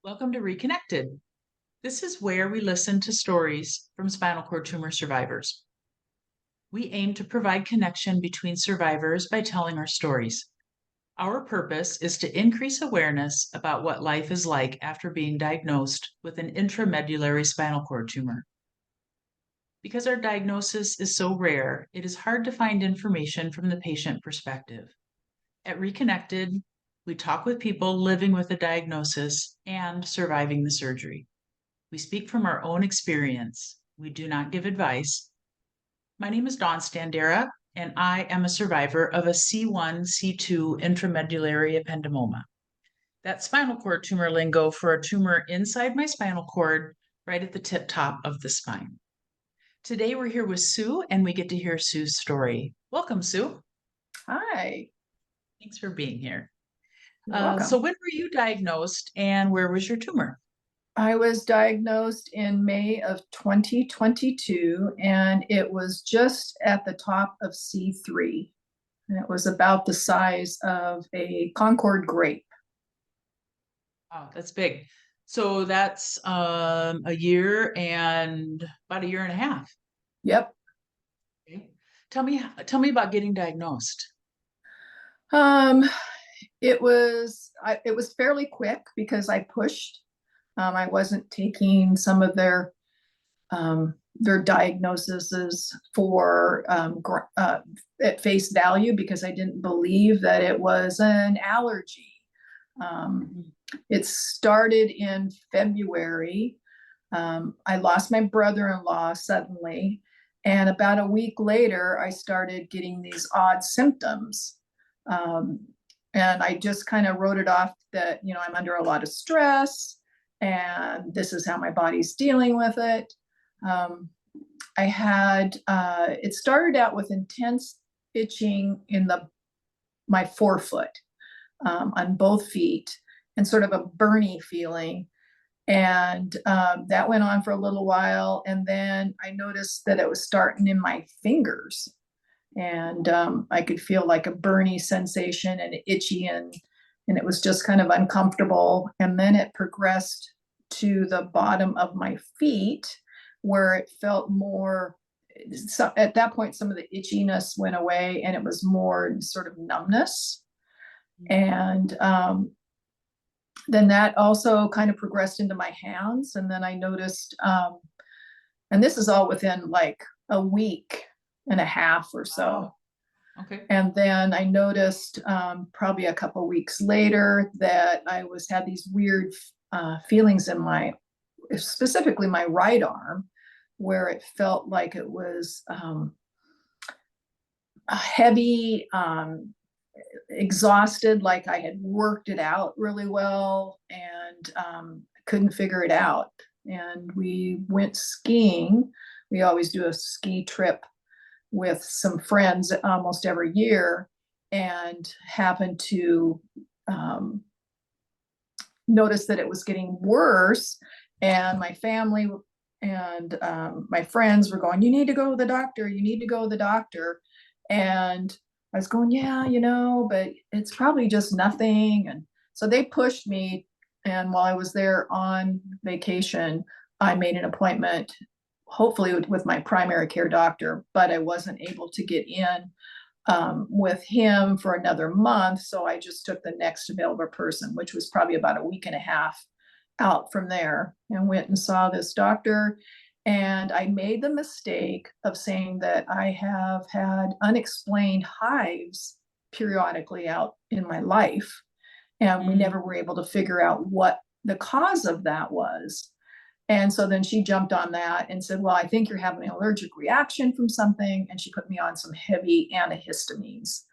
Welcome to ReConnected. This is where we listen to stories from spinal cord tumor survivors. We aim to provide connection between survivors by telling our stories. Our purpose is to increase awareness about what life is like after being diagnosed with an intramedullary spinal cord tumor. Because our diagnosis is so rare, it is hard to find information from the patient perspective. At ReConnected, we talk with people living with a diagnosis and surviving the surgery. We speak from our own experience. We do not give advice. My name is Dawn Standera, and I am a survivor of a C1, C2 intramedullary ependymoma. That's spinal cord tumor lingo for a tumor inside my spinal cord, right at the tip top of the spine. Today we're here with Sue, and we get to hear Sue's story. Welcome, Sue. Hi. Thanks for being here. You're welcome. So when were you diagnosed and where was your tumor? I was diagnosed in May of 2022, and it was just at the top of C3. And it was about the size of a Concord grape. Wow, that's big. So that's a year and about a year and a half. Yep. Okay. Tell me about getting diagnosed. Um, it was fairly quick because I pushed. I wasn't taking some of their diagnoses for at face value because I didn't believe that it was an allergy. It started in February. I lost my brother-in-law suddenly, and about a week later, I started getting these odd symptoms. And I just kind of wrote it off that, I'm under a lot of stress, and this is how my body's dealing with it. It started out with intense itching in my forefoot, on both feet, and sort of a burny feeling. And that went on for a little while. And then I noticed that it was starting in my fingers. And I could feel like a burny sensation and itchy, and it was just kind of uncomfortable. And then it progressed to the bottom of my feet, where it felt more, so at that point, some of the itchiness went away, and it was more sort of numbness. And then that also kind of progressed into my hands. And then I noticed, and this is all within like a week and a half or so. Okay. And then I noticed probably a couple weeks later that I had these weird feelings in specifically my right arm, where it felt like it was heavy, exhausted, like I had worked it out really well, and couldn't figure it out. And we went skiing. We always do a ski trip with some friends almost every year, and happened to notice that it was getting worse. And my family and my friends were going, "You need to go to the doctor. You need to go to the doctor." And I was going, "Yeah, but it's probably just nothing." And so they pushed me. And while I was there on vacation, I made an appointment, hopefully with my primary care doctor, but I wasn't able to get in with him for another month. So I just took the next available person, which was probably about a week and a half out from there, and went and saw this doctor. And I made the mistake of saying that I have had unexplained hives periodically out in my life. And we never were able to figure out what the cause of that was. And so then she jumped on that and said, "Well, I think you're having an allergic reaction from something." And she put me on some heavy antihistamines.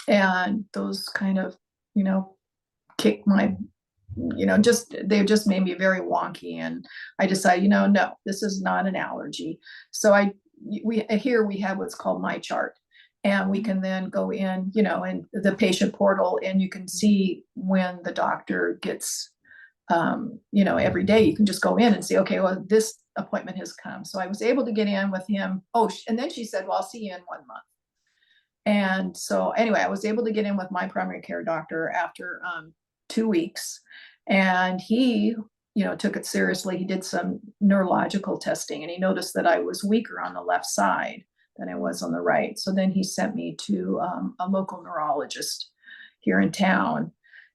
And those kind of, kicked my, they just made me very wonky. And I decided, no, this is not an allergy. So we have what's called My Chart. And we can then go in, in the patient portal, and you can see when the doctor gets, every day you can just go in and say, "Okay, well, this appointment has come." So I was able to get in with him. Oh, and then she said, "Well, I'll see you in 1 month." And so anyway, I was able to get in with my primary care doctor after 2 weeks. And he, took it seriously. He did some neurological testing and he noticed that I was weaker on the left side than I was on the right. So then he sent me to a local neurologist here in town.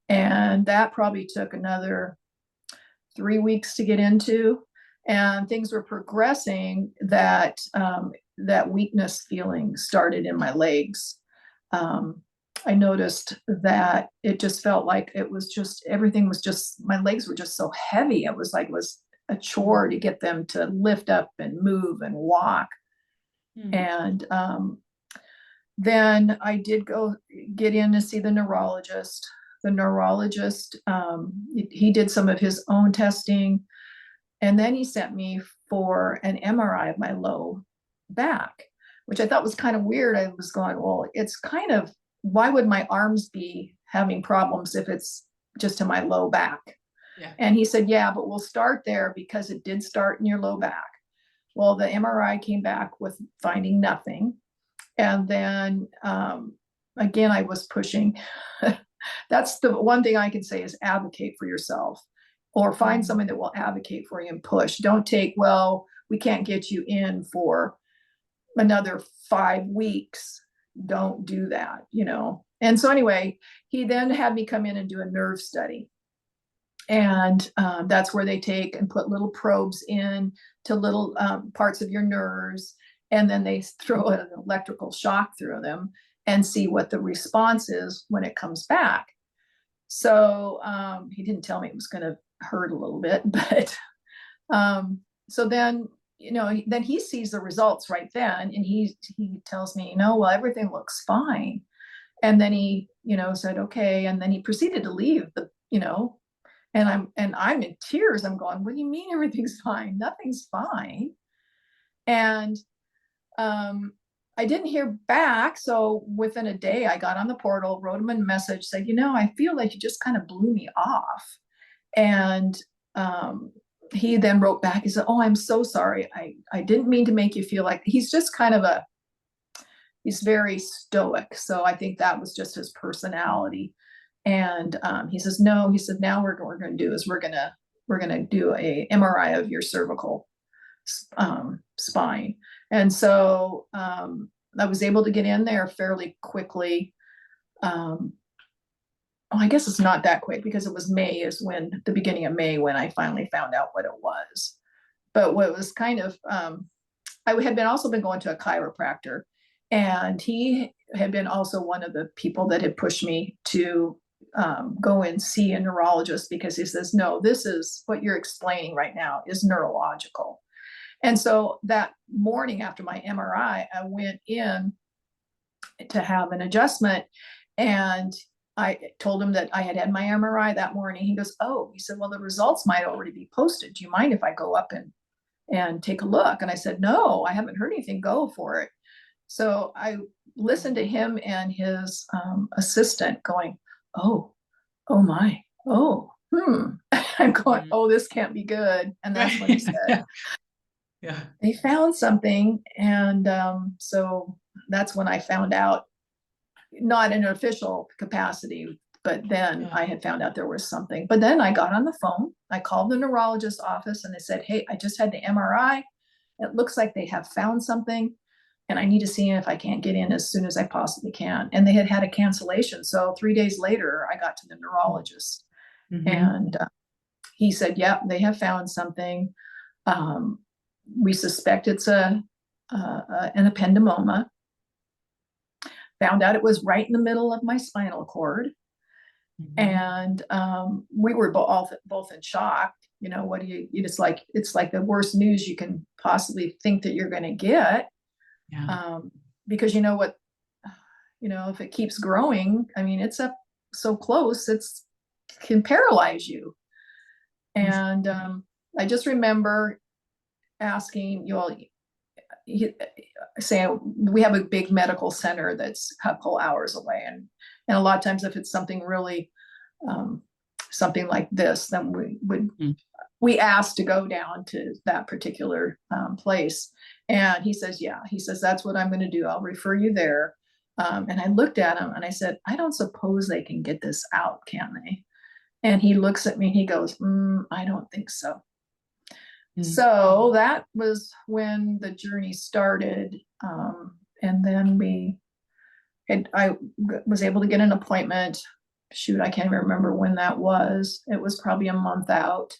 And that probably took another 3 weeks to get into. And things were progressing that that weakness feeling started in my legs. I noticed that it just felt like it was just, everything was just, my legs were just so heavy. It was a chore to get them to lift up and move and walk. And then I did go get in to see the neurologist. The neurologist, he did some of his own testing. And then he sent me for an MRI of my low back, which I thought was kind of weird. I was going, well, it's kind of, why would my arms be having problems if it's just in my low back? Yeah. And he said, yeah, but we'll start there because it did start in your low back. Well, the MRI came back with finding nothing. And then again, I was pushing. That's the one thing I can say is advocate for yourself, or find someone that will advocate for you and push. Don't take, well, we can't get you in for another 5 weeks. Don't do that, And so anyway, he then had me come in and do a nerve study. And that's where they take and put little probes in to little parts of your nerves. And then they throw an electrical shock through them and see what the response is when it comes back. So he didn't tell me it was going to hurt a little bit, but so then, then he sees the results right then, and he tells me, well, everything looks fine. And then he, said, okay. And then he proceeded to leave and I'm in tears. I'm going, what do you mean everything's fine? Nothing's fine. And I didn't hear back. So within a day, I got on the portal, wrote him a message, said, I feel like you just kind of blew me off. And he then wrote back, he said, oh, I'm so sorry. I didn't mean to make you feel like, he's just kind of he's very stoic. So I think that was just his personality. And he says, no, he said, now what we're going to do is we're going to do a MRI of your cervical spine. And so I was able to get in there fairly quickly. I guess it's not that quick because it was the beginning of May when I finally found out what it was. But what was kind of, I had also been going to a chiropractor, and he had been also one of the people that had pushed me to go and see a neurologist, because he says, no, this is what you're explaining right now is neurological. And so that morning after my MRI, I went in to have an adjustment, and I told him that I had had my MRI that morning. He goes, oh, he said, well, the results might already be posted. Do you mind if I go up and take a look? And I said, no, I haven't heard anything. Go for it. So I listened to him and his assistant going, oh my, I'm going, oh, this can't be good. And that's when he said, yeah, they found something. And so that's when I found out, not in an official capacity, but then I had found out there was something. But then I got on the phone, I called the neurologist's office, and they said, hey, I just had the MRI. It looks like they have found something, and I need to see if I can't get in as soon as I possibly can. And they had a cancellation. So 3 days later, I got to the neurologist, and he said, yeah, they have found something. We suspect it's an ependymoma. Found out it was right in the middle of my spinal cord. And we were both in shock. What do you it's like the worst news you can possibly think that you're going to get. Yeah. Because if it keeps growing, I mean, it's up so close, can paralyze you. And I just remember asking saying, we have a big medical center that's a couple hours away, and a lot of times if it's something really something like this, then we ask to go down to that particular place. And he says, that's what I'm going to do. I'll refer you there. And I looked at him and I said, I don't suppose they can get this out, can they? And he looks at me, he goes, I don't think so. Mm. So that was when the journey started. And then I was able to get an appointment. Shoot, I can't even remember when that was. It was probably a month out.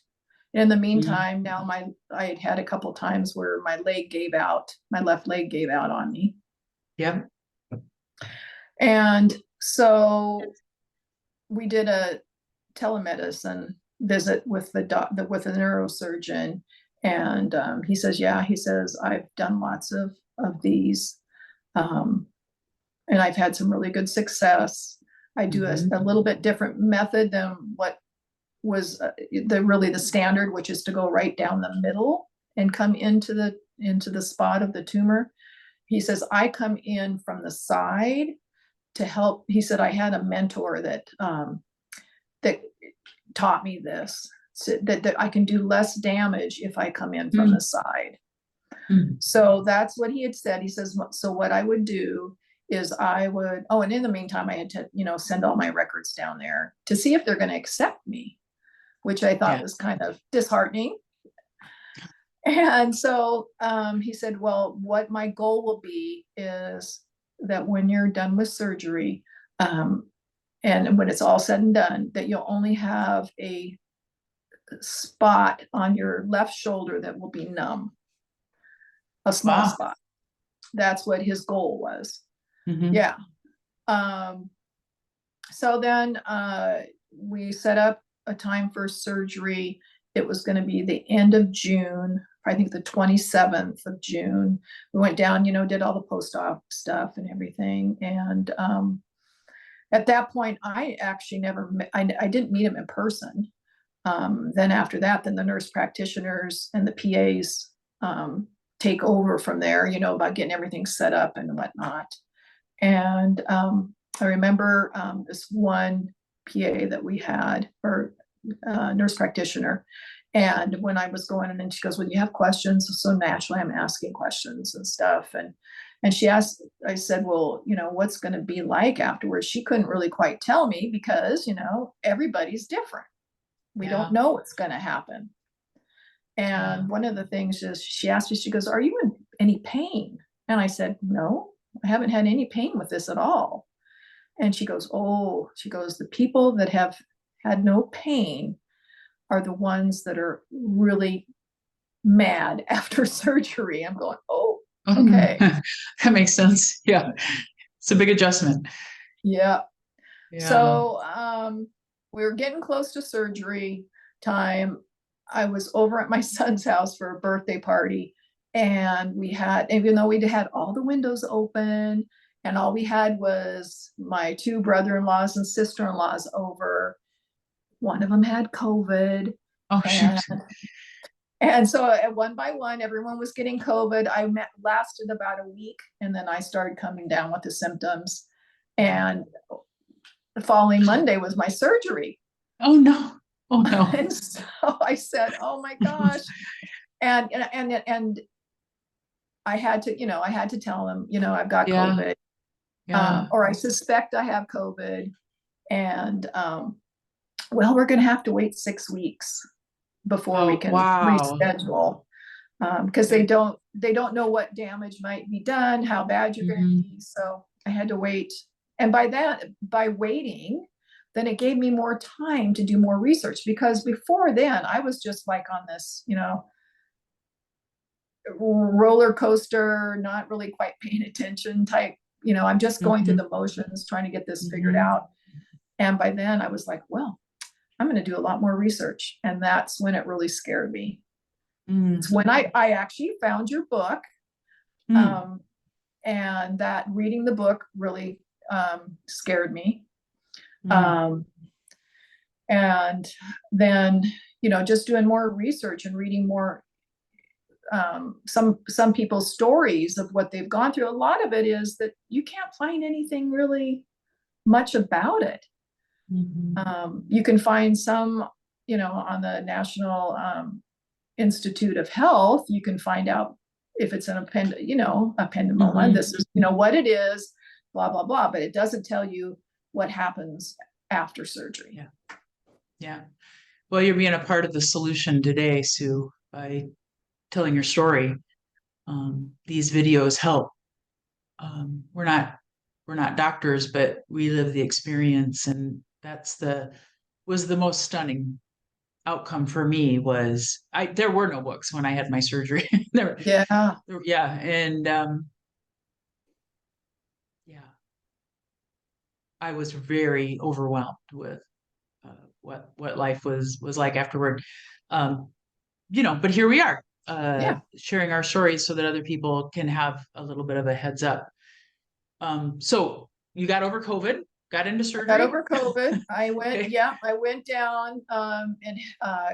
In the meantime, now I had had a couple times where my leg gave out, my left leg gave out on me. Yep. And so we did a telemedicine visit with with a neurosurgeon. And he says, I've done lots of these. And I've had some really good success. I do a little bit different method than what was the standard, which is to go right down the middle and come into the spot of the tumor. He says, I come in from the side to help. He said, I had a mentor that taught me this, so that I can do less damage if I come in from the side. So that's what he had said. He says, so what I would do is and in the meantime, I had to, send all my records down there to see if they're going to accept me, which I thought was kind of disheartening. And so he said, well, what my goal will be is that when you're done with surgery, and when it's all said and done, that you'll only have a spot on your left shoulder that will be numb, a small spot. That's what his goal was. Yeah. So then we set up a time for surgery. It was going to be the end of June, I think the 27th of June. We went down, did all the post-op stuff and everything. And at that point, I actually I didn't meet him in person. Then after that, then the nurse practitioners and the PAs take over from there, about getting everything set up and whatnot. And I remember this one PA that we had, or nurse practitioner. And when I was going in, and she goes, well, you have questions. So naturally I'm asking questions and stuff. And she asked, I said, well, what's going to be like afterwards? She couldn't really quite tell me because, everybody's different. We don't know what's going to happen. And one of the things is she asked me, she goes, are you in any pain? And I said, no, I haven't had any pain with this at all. And she goes, the people that have had no pain are the ones that are really mad after surgery. I'm going, okay. That makes sense. Yeah. It's a big adjustment. Yeah. So we were getting close to surgery time. I was over at my son's house for a birthday party, and even though we had all the windows open and all we had was my two brother-in-laws and sister-in-laws over, one of them had COVID. Oh, shoot. And so one by one, everyone was getting COVID. Lasted about a week, and then I started coming down with the symptoms. And the following Monday was my surgery. Oh no. Oh no. And so I said, oh my gosh. And I had to tell them, I've got COVID. Or I suspect I have COVID. And we're going to have to wait 6 weeks before we can reschedule, because they don't know what damage might be done, how bad you're going to be. So I had to wait. And by waiting, then it gave me more time to do more research, because before then I was just like on this, roller coaster, not really quite paying attention type, I'm just going through the motions, trying to get this figured out. And by then I was like, well, I'm going to do a lot more research. And that's when it really scared me. It's when I actually found your book. And that reading the book really scared me. And then, just doing more research and reading more, some people's stories of what they've gone through. A lot of it is that you can't find anything really much about it. You can find some, on the National Institute of Health, you can find out if it's an ependymoma, this is, what it is, blah, blah, blah, but it doesn't tell you what happens after surgery. Yeah. Well, you're being a part of the solution today, Sue, by telling your story. These videos help. We're not doctors, but we live the experience, and that's the was the most stunning outcome for me. Was I there were no books when I had my surgery. there, Yeah. yeah, and yeah, I was very overwhelmed with uh, what life was like afterward. Um, but here we are, Yeah. sharing our stories so that other people can have a little bit of a heads up. So you got over COVID, got into I got surgery. over COVID. Okay. I went down and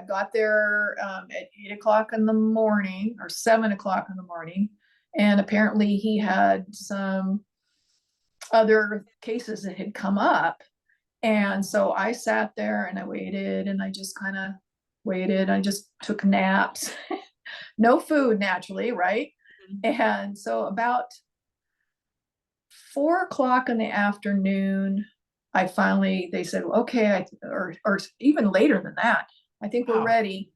got there at 8 o'clock in the morning or 7 o'clock in the morning. And apparently he had some other cases that had come up. And so I sat there and I waited and I just kind of waited. I just took naps, no food naturally, right? And so about 4 o'clock in the afternoon, they said, okay, or even later than that, I think we're Wow. ready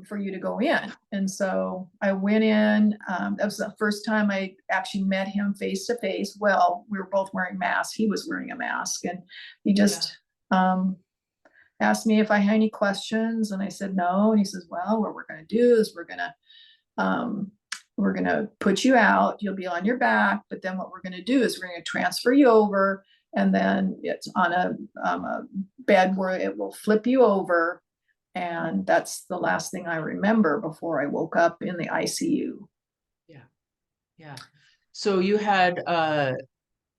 for you to go in. And so I went in. That was the first time I actually met him face to face. Well, we were both wearing masks. He was wearing a mask, and he Yeah. just asked me if I had any questions, and I said no. And he says, well, what we're going to do is um, we're going to put you out. You'll be on your back, but then what we're going to do is we're going to transfer you over, and then it's on a bed where it will flip you over. And that's the last thing I remember before I woke up in the ICU. Yeah. Yeah. So you had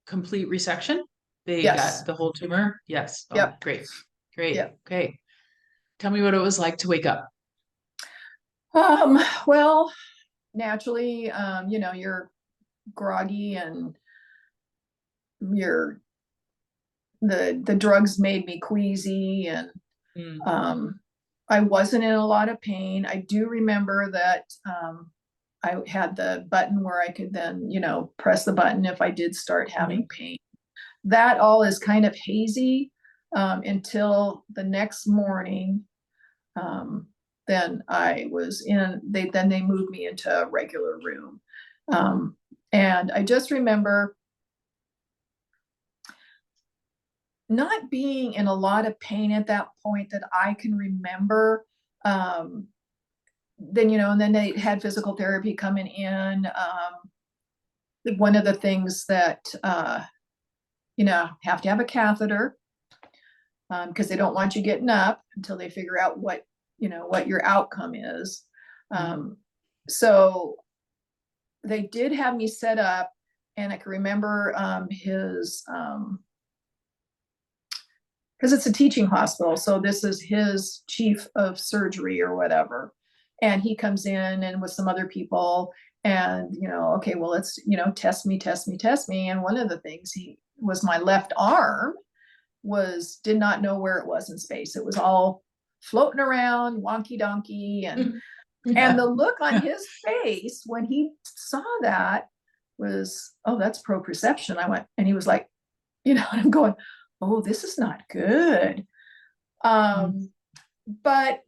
complete resection. They got Yes. the whole tumor. Yes. Oh, Yep. great. Great. Yep. Okay. Tell me what it was like to wake up. Well, naturally, you're groggy and you're the drugs made me queasy, and Mm. I wasn't in a lot of pain. I do remember that I had the button where I could then, press the button if I did start Mhm. having pain. That all is kind of hazy until the next morning. Um, then they moved me into a regular room. And I just remember not being in a lot of pain at that point that I can remember. And then they had physical therapy coming in. One of the things that, have to have a catheter because they don't want you getting up until they figure out what your outcome is. Mhm. So they did have me set up, and I can remember his because it's a teaching hospital, so this is his chief of surgery or whatever, and he comes in and with some other people, and okay, well, let's test me, and one of the things he was my left arm did not know where it was in space. It was all floating around wonky donkey, and Yeah. the look on his face when he saw that was, oh, that's proprioception. I went, and he was like, I'm going, oh, this is not good. Mm. But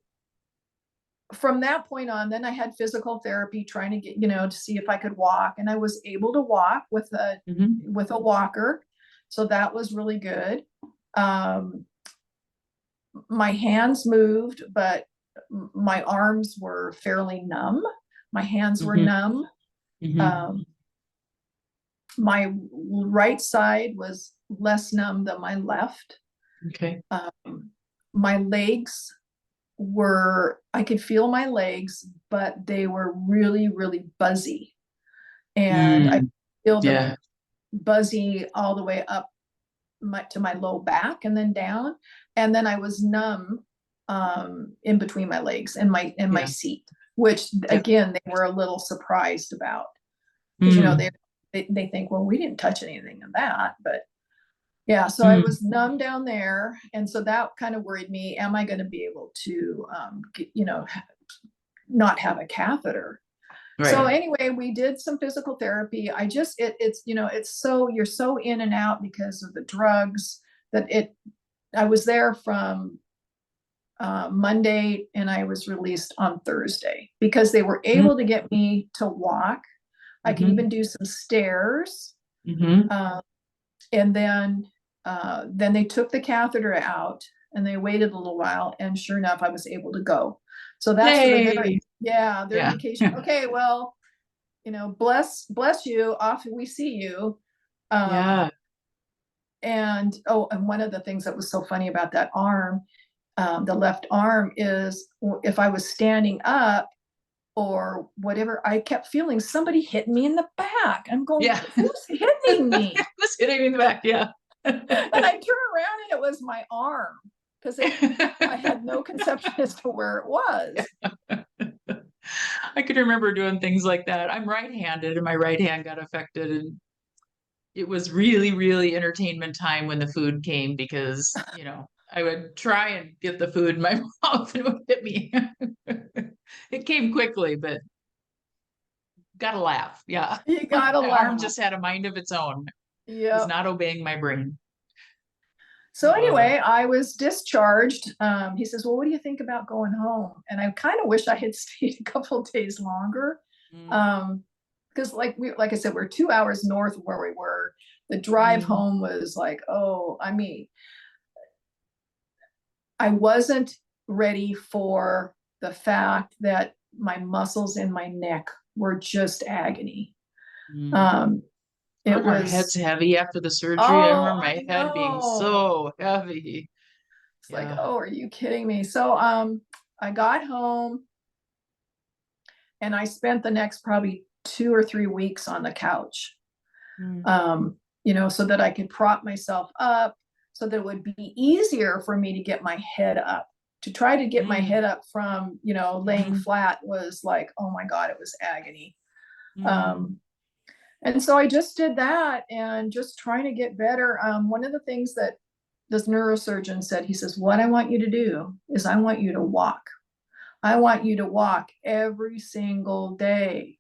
from that point on, then I had physical therapy trying to get, to see if I could walk, and I was able to walk with a Mhm. walker. So that was really good. Um, my hands moved, but my arms were fairly numb. My hands were Mhm. numb. Mhm. Um, my right side was less numb than my left. Okay. My legs I could feel my legs, but they were really, really buzzy. And I Mm. feel them Yeah. buzzy all the way up to my low back and then down. And then I was numb in between my legs and my Yeah. seat, which Yep. again, they were a little surprised about. Because Mm. they think, well, we didn't touch anything in that, but yeah, so I Mm. was numb down there, and so that kind of worried me. Am I going to be able to, not have a catheter? So Right. anyway, we did some physical therapy. I just it's so you're so in and out because of the drugs that I was there from Monday, and I was released on Thursday because they were Mhm. able to get me to walk. I could Mhm. even do some stairs. Mhm. And then they took the catheter out and they waited a little while, and sure enough, I was able to go. So that's for the Yay. their Yeah. indication. Okay, well, bless you. Off we see you. Um, Yeah. and one of the things that was so funny about that arm, the left arm, is if I was standing up or whatever, I kept feeling somebody hit me in the back. I'm going, Yeah. who's hitting me? Was hitting me in the back. Yeah. And I turn around and it was my arm, because I had no conception as to where it was. I could remember doing things like that. I'm right-handed and my right hand got affected, and it was really, really entertainment time when the food came because, I would try and get the food in my mouth and it would hit me. It came quickly, but gotta laugh. Yeah. You gotta My arm laugh. just had a mind of its own. It was Yep. not obeying my brain. So Uh, anyway, I was discharged. He says, well, what do you think about going home? And I kind of wish I had stayed a couple of days longer. mm, Because like I said, we're 2 hours north of where we were. The drive mm, home was like, oh, I mean, I wasn't ready for the fact that my muscles in my neck were just agony. mm. Um, it Aren't our heads was, heavy after the surgery? I oh, remember I my head being know. so heavy. It's like, Yeah. oh, are you kidding me? So I got home and I spent the next probably 2 or 3 weeks on the couch, Mm, so that I could prop myself up, so that it would be easier for me to get my head up. To try to get my mm, head up from, laying mhm, flat was like, oh my God, it was agony. mm, Um, and so I just did that and just trying to get better. One of the things that this neurosurgeon said, he says, what I want you to do is I want you to walk. I want you to walk every single day.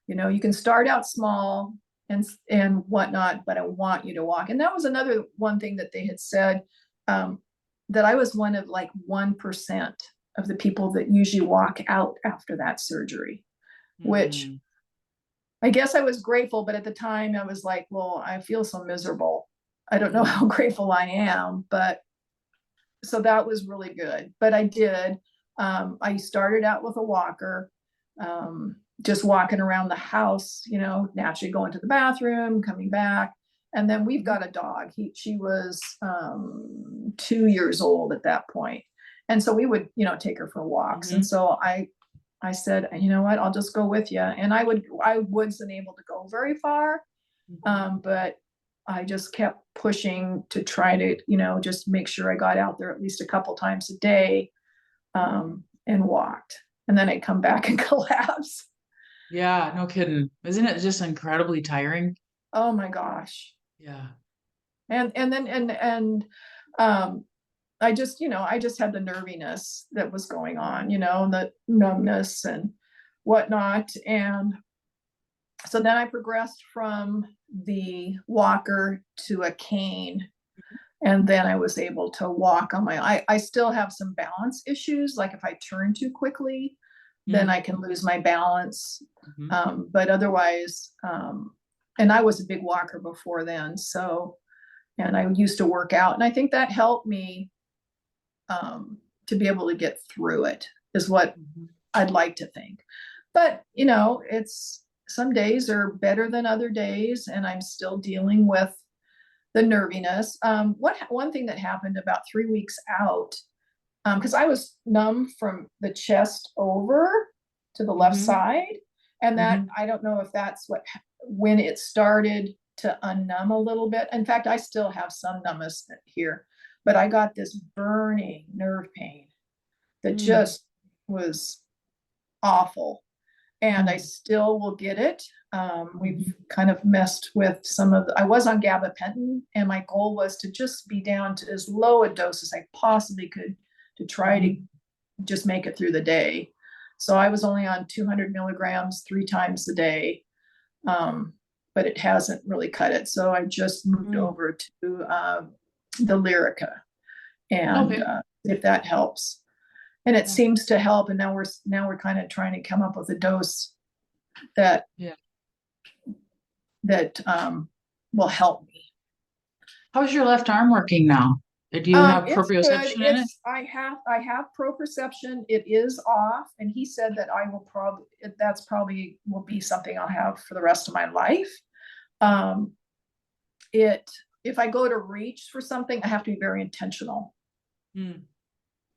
You can start out small and whatnot, but I want you to walk. And that was another one thing that they had said, that I was one of like 1% of the people that usually walk out after that surgery, which mm. I guess I was grateful, but at the time I was like, well, I feel so miserable. I don't know how Mm, grateful I am, but so that was really good. But I did. I started out with a walker, just walking around the house, naturally going to the bathroom, coming back. And then we've got a dog. She was 2 years old at that point. And so we would, take her for walks. And mhm, so I said, you know what, I'll just go with you. And I wasn't able to go very far, mhm. but I just kept pushing to try to, just make sure I got out there at least a couple times a day, and walked. And then I'd come back and collapse. Yeah, no kidding. Isn't it just incredibly tiring? Oh my gosh. Yeah. And then um, I just had the nerviness that was going on, the numbness and whatnot. And so then I progressed from the walker to a cane. And then I was able to walk on I still have some balance issues. Like if I turn too quickly, then Mm, I can lose my balance. mhm, But otherwise, and I was a big walker before then. And I used to work out. And I think that helped me, to be able to get through it, is what mhm, I'd like to think. But, it's some days are better than other days. And I'm still dealing with the nerviness. One thing that happened about 3 weeks out, because I was numb from the chest over to the left mhm, side, and that, mhm, I don't know if that's when it started to unnumb a little bit. In fact, I still have some numbness here, but I got this burning nerve pain that mm, just was awful, and I mm, still will get it. We've mhm, kind of messed with I was on gabapentin, and my goal was to just be down to as low a dose as I possibly could to try to mhm, just make it through the day. So I was only on 200 milligrams 3 times a day, um, but it hasn't really cut it. So I just moved mm. over to the Lyrica, and Okay. if that helps. And it Yeah. seems to help. And now we're kind of trying to come up with a dose that Yeah. will help me. How's your left arm working now? Do you have It's good. proprioception in it? I have proprioception. It is off, and he said that I will probably will be something I'll have for the rest of my life. Um, if I go to reach for something, I have to be very intentional. Hmm.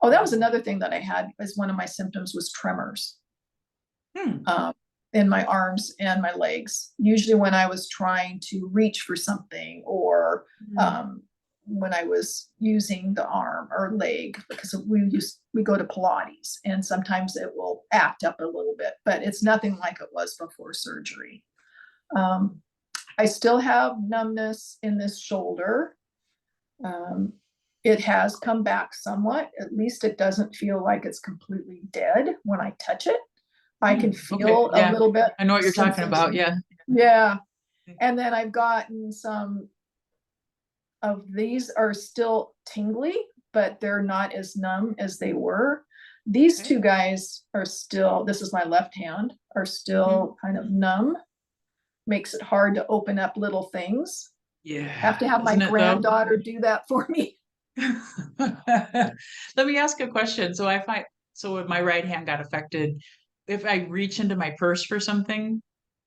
Oh, that was another thing that I had, as one of my symptoms was tremors. Hmm. In my arms and my legs. Usually when I was trying to reach for something, or when I was using the arm or leg, because we go to Pilates, and sometimes it will act up a little bit, but it's nothing like it was before surgery. I still have numbness in this shoulder. It has come back somewhat. At least it doesn't feel like it's completely dead when I touch it. I can feel Okay. a little bit. I know what you're talking about. sensation. Yeah. Yeah. And then I've gotten some of these are still tingly, but they're not as numb as they were. These Okay. two guys are still, this is my left hand, are still kind of numb. Makes it hard to open up little things. Yeah. Have to have my Isn't it though? granddaughter do that for me. Let me ask a question. So when my right hand got affected, if I reach into my purse for something,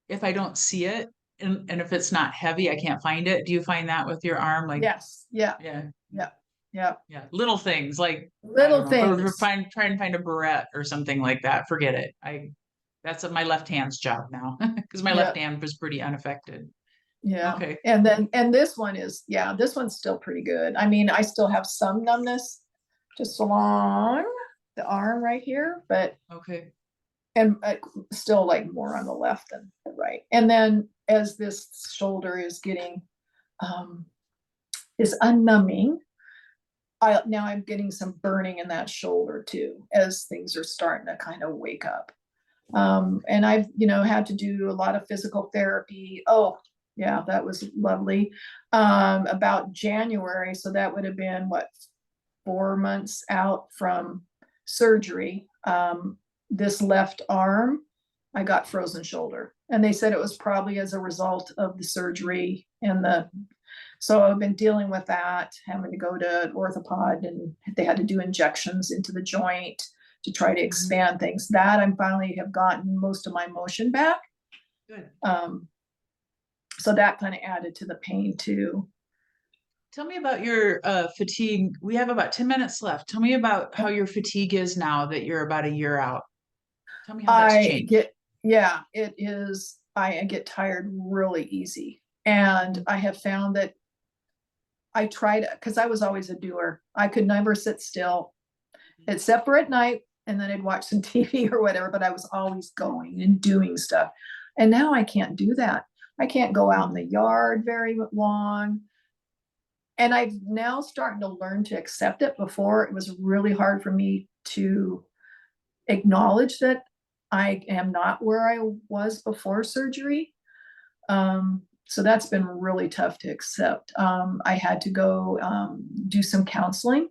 if I don't see it, and if it's not heavy, I can't find it. Do you find that with your arm? Like, Yes. Yeah. yeah, Yeah. Yeah. yeah, little things like, I don't Little know, if I were to things. try and find a barrette or something like that, forget it. That's my left hand's job now because my Yeah. left hand was pretty unaffected. Yeah. Okay. And this one is, yeah, this one's still pretty good. I mean, I still have some numbness just along the arm right here, but Okay. and still like more on the left than the right. And then as this shoulder is getting is unnumbing, I'm getting some burning in that shoulder too, as things are starting to kind of wake up. And I've, had to do a lot of physical therapy. Oh, yeah, that was lovely. About January, so that would have been what, 4 months out from surgery. This left arm, I got frozen shoulder, and they said it was probably as a result of the surgery and so I've been dealing with that, having to go to an orthopod, and they had to do injections into the joint to try to expand things. That I'm finally have gotten most of my motion back. Good. So that kind of added to the pain too. Tell me about your fatigue. We have about 10 minutes left. Tell me about how your fatigue is now that you're about a year out. Tell me how that's I changed. get, yeah, it is. I get tired really easy. And I have found that I tried, because I was always a doer. I could never sit still, except for at night, and then I'd watch some TV or whatever, but I was always going and doing stuff. And now I can't do that. I can't go out in the yard very long. And I've now starting to learn to accept it. Before, it was really hard for me to acknowledge that I am not where I was before surgery. So that's been really tough to accept. I had to go do some counseling,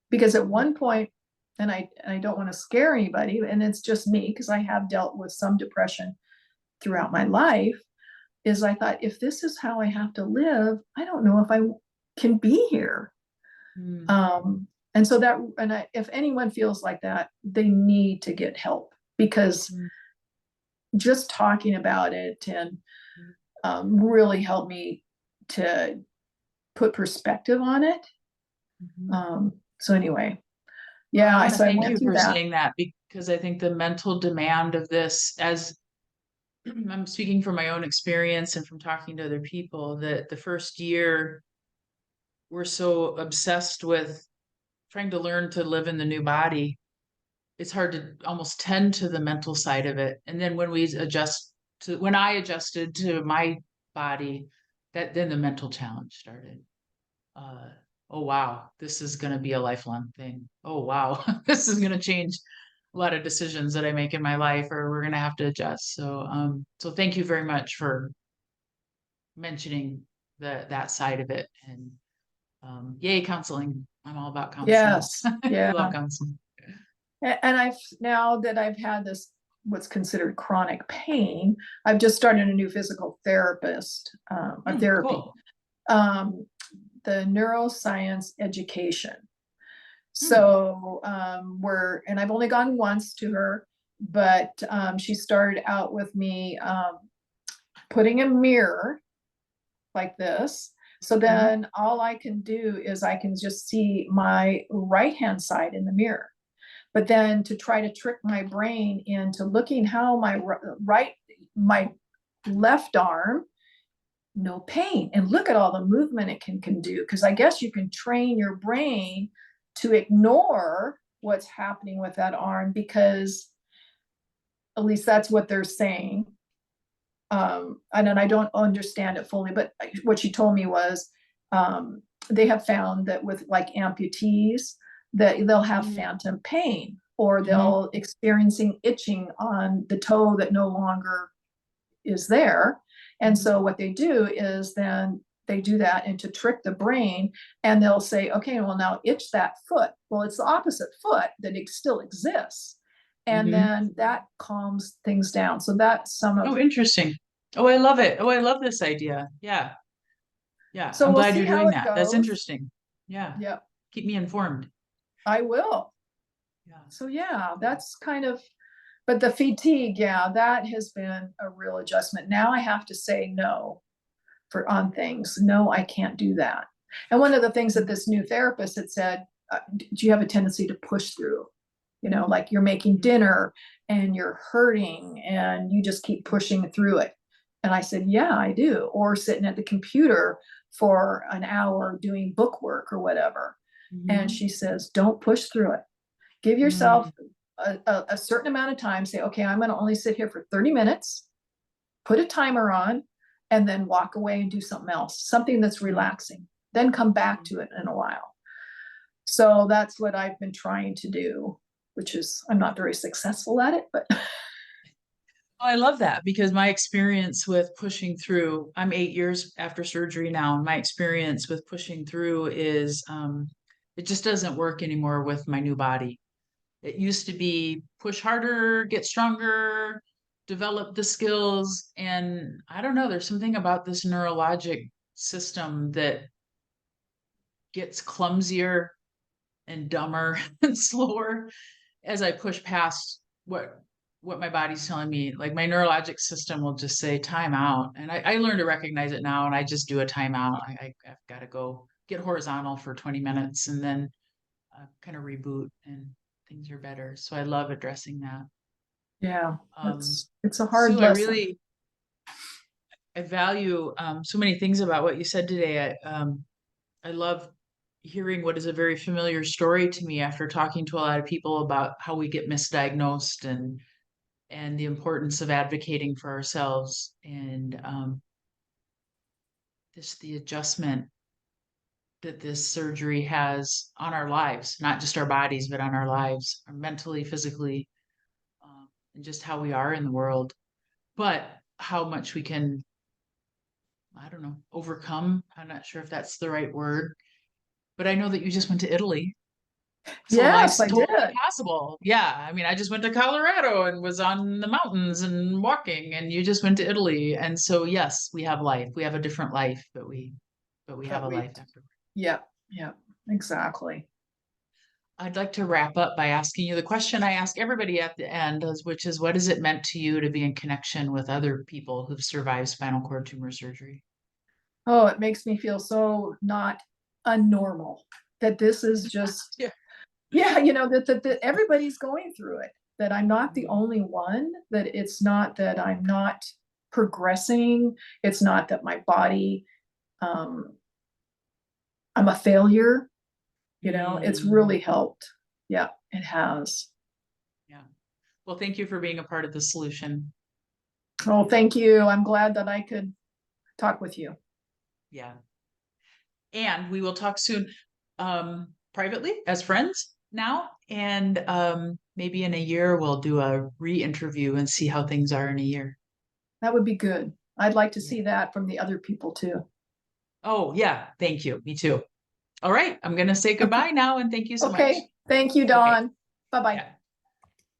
because at one point, and I don't want to scare anybody, and it's just me because I have dealt with some depression throughout my life, is I thought, if this is how I have to live, I don't know if I can be here. And so if anyone feels like that, they need to get help, because just talking about it and really helped me to put perspective on it. So anyway, Well, I yeah, want to so I thank went you through for that. saying that, because I think the mental demand of this, as I'm speaking from my own experience and from talking to other people, that the first year we're so obsessed with trying to learn to live in the new body, it's hard to almost tend to the mental side of it. And then when I adjusted to my body, then the mental challenge started. Uh, oh wow, this is going to be a lifelong thing. Oh wow, this is going to change a lot of decisions that I make in my life, or we're going to have to adjust. So thank you very much for mentioning that side of it. And yay, counseling. I'm all about counseling. Yes, I love yeah. counseling. And I've, now that I've had this, what's considered chronic pain, I've just started a new physical therapist, a therapy, Cool. um, the neuroscience education. Hmm. So and I've only gone once to her, but she started out with me putting a mirror like this. So Mhm. then all I can do is I can just see my right hand side in the mirror. But then to try to trick my brain into looking how my left arm, no pain. And look at all the movement it can do. Because I guess you can train your brain to ignore what's happening with that arm, because at least that's what they're saying. And then I don't understand it fully, but what she told me was they have found that with like amputees, that they'll have Mhm. phantom pain, or Mhm. they'll experiencing itching on the toe that no longer is there. And Mhm. so what they do is then they do that, and to trick the brain, and they'll say, okay, well, now itch that foot. Well, it's the opposite foot that it still exists. And Mhm. then that calms things down. So that's some of, Oh, interesting. Oh, I love it. Oh, I love this idea. Yeah. Yeah. so I'm we'll glad see you're how doing it that. That's goes. interesting. Yeah. Yep, Keep me informed. I will. Yeah. So yeah, Cool. that's kind of, but the fatigue, yeah, that has been a real adjustment. Now I have to say no for on things. No, I can't do that. And one of the things that Mhm. this new therapist had said, do you have a tendency to push through? You know, like you're making dinner and you're hurting and you just keep pushing through it. And I said, yeah, I do. Or sitting at the computer for an hour doing book work or whatever. And Mhm. she says, don't push through it. Give yourself Mhm. a certain amount of time. Say, okay, I'm going to only sit here for 30 minutes, put a timer on, and then walk away and do something else, something that's Mhm. relaxing. Then come back Mhm. to it in a while. So that's what I've been trying to do, which is, I'm not very successful at it, but Oh, I love that because my experience with pushing through, I'm 8 years after surgery now, and my experience with pushing through is it just doesn't work anymore with my new body. It used to be push harder, get stronger, develop the skills. And I don't know, there's something about this neurologic system that gets clumsier and dumber and slower as I push past what my body's telling me. Like my neurologic system will just say time out. And I learned to recognize it now, and I just do a timeout. I've got to go get horizontal for 20 minutes and then kind of reboot, and things are better. So I love addressing that. yeah, Um, it's a hard Sue, I lesson. really I value so many things about what you said today. I love hearing what is a very familiar story to me after talking to a lot of people about how we get misdiagnosed, and the importance of advocating for ourselves, and just the adjustment that this surgery has on our lives, not just our bodies, but on our lives, our mentally, physically, and just how we are in the world, but how much we can, I don't know, overcome. I'm not sure if that's the right word, but I know that you just went to Italy. So Yes, life's I did. totally possible. Yeah. I mean, I just went to Colorado and was on the mountains and walking, and you just went to Italy. And so yes, we have life. We have a different life, but we have But a we, life after. yeah, yeah, exactly. I'd like to wrap up by asking you the question I ask everybody at the end, which is what has it meant to you to be in connection with other people who've survived spinal cord tumor surgery? Oh, it makes me feel so not unnormal that this is just, Yeah. yeah, that everybody's going through it, that I'm not the Mhm. only one, that it's not that I'm not progressing. It's not that my body, um, I'm a failure. It's Mm. really helped. Yeah, it has. Yeah. Well, thank you for being a part of the solution. Oh, thank you. I'm glad that I could talk with you. Yeah. And we will talk soon, privately as friends now. And maybe in a year, we'll do a re-interview and see how things are in a year. That would be good. I'd like to Yeah. see that from the other people too. Oh, yeah. Thank you. Me too. All right. I'm going to say Okay. goodbye now, and thank you so much. Okay. Thank you, Okay. Dawn. Bye bye. Yeah.